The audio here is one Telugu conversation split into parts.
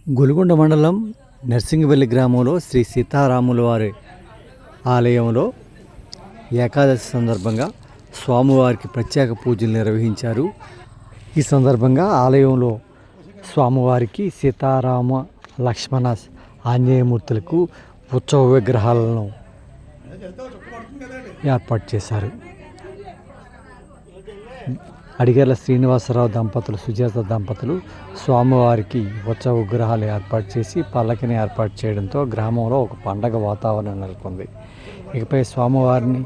గొలుగొండ మండలం నర్సింగవెల్లి గ్రామంలో శ్రీ సీతారాముల వారి ఆలయంలో ఏకాదశి సందర్భంగా స్వామివారికి ప్రత్యేక పూజలు నిర్వహించారు. ఈ సందర్భంగా ఆలయంలో స్వామివారికి సీతారామ లక్ష్మణ ఆంజనేయమూర్తులకు ఉత్సవ విగ్రహాలను ఏర్పాటు చేశారు. అడిగర్ల శ్రీనివాసరావు దంపతులు, సుజాత దంపతులు స్వామివారికి ఉత్సవ విగ్రహాలు ఏర్పాటు చేసి పల్లకిని ఏర్పాటు చేయడంతో గ్రామంలో ఒక పండగ వాతావరణం నెలకొంది. ఇకపై స్వామివారిని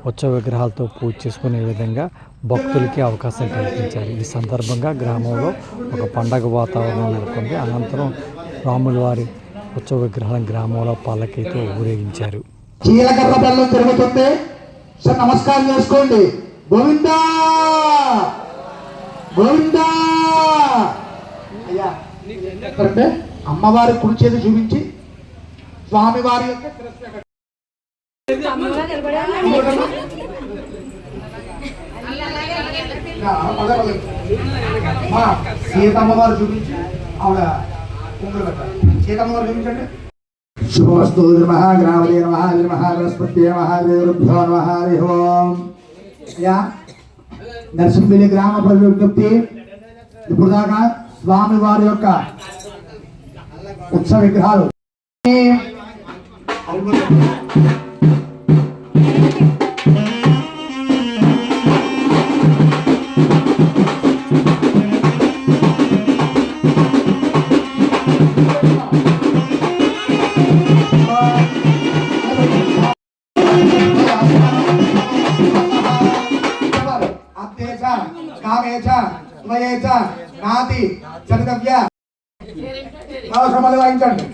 ఉత్సవ విగ్రహాలతో పూజ చేసుకునే విధంగా భక్తులకి అవకాశం కల్పించారు. ఈ సందర్భంగా గ్రామంలో ఒక పండగ వాతావరణం నెలకొంది. అనంతరం రాముల వారి ఉత్సవ విగ్రహాలను గ్రామంలో పల్లకితో ఊరేగించారు. నమస్కారం చేసుకోండి. గోవిందా గోవిందా. అయ్యా అంటే అమ్మవారి కుడి చేతి చూపించి స్వామివారి యొక్క సీతమ్మవారు చూపించి ఆవిడ కుంగులు పెట్టాలి. సీతమ్మవారు చూపించండి. శుభమస్తు. మహాగ్రామదే నమః, మహాబృహస్పతి మహాదేవభ్యో నమః. హరి ఓం. యా నర్సింహపల్లి గ్రామ ప్రజల విజ్ఞప్తి, ఇప్పుడు దాకా స్వామి వారి యొక్క ఉత్సవ విగ్రహాలు నాతి చరితవ్య అవసరమలు వాయించండి.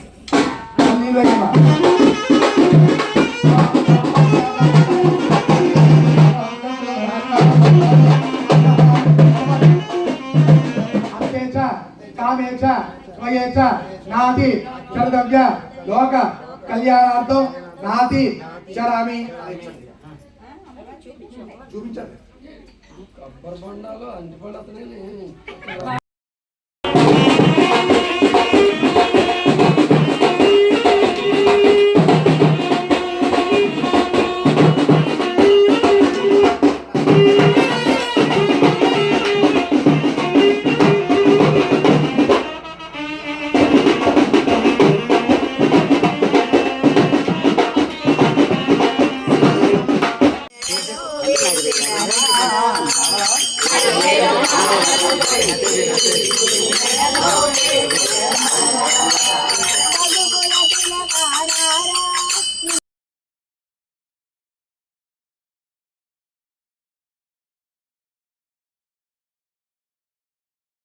కామేచ స్వయేచ నాతి చరితవ్య లోక కళ్యాణార్థం నాతి చరామి. చూపించండి.